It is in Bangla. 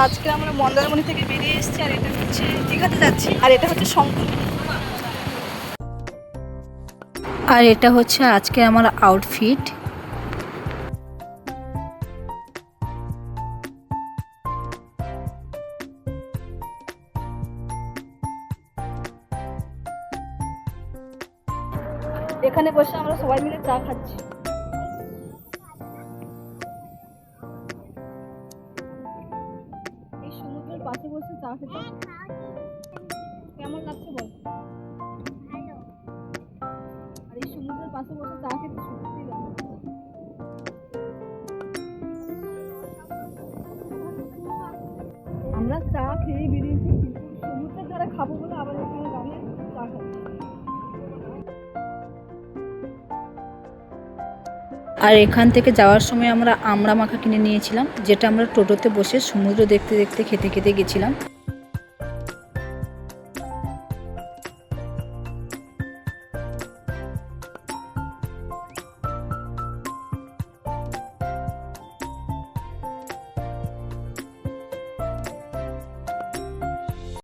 আজকে আমরা মন্দারমণি থেকে বেরিয়ে এসেছি, আর এটা হচ্ছে দীঘাতে যাচ্ছি, আর এটা হচ্ছে শঙ্কর। আর এটা হচ্ছে আজকে আমার আউটফিট। এখানে বসে আমরা সবাই মিলে চা খাচ্ছি। এই সমুদ্রের পাশে বসে চা খেতে কেমন লাগছে বল? আর এই সমুদ্রের পাশে বসে চা খেতে সত্যি ভালো। আমরা চা খেয়ে বেরিয়েছি, কিন্তু সমুদ্রের ধারে খাবো বলে আবার এখানে দাঁড়িয়ে চা খাচ্ছি। আর এখান থেকে যাওয়ার সময় আমরা আমড়া মাখা কিনে নিয়েছিলাম, যেটা আমরা টোটোতে বসে সমুদ্র দেখতে দেখতে খেতে খেতে গেছিলাম।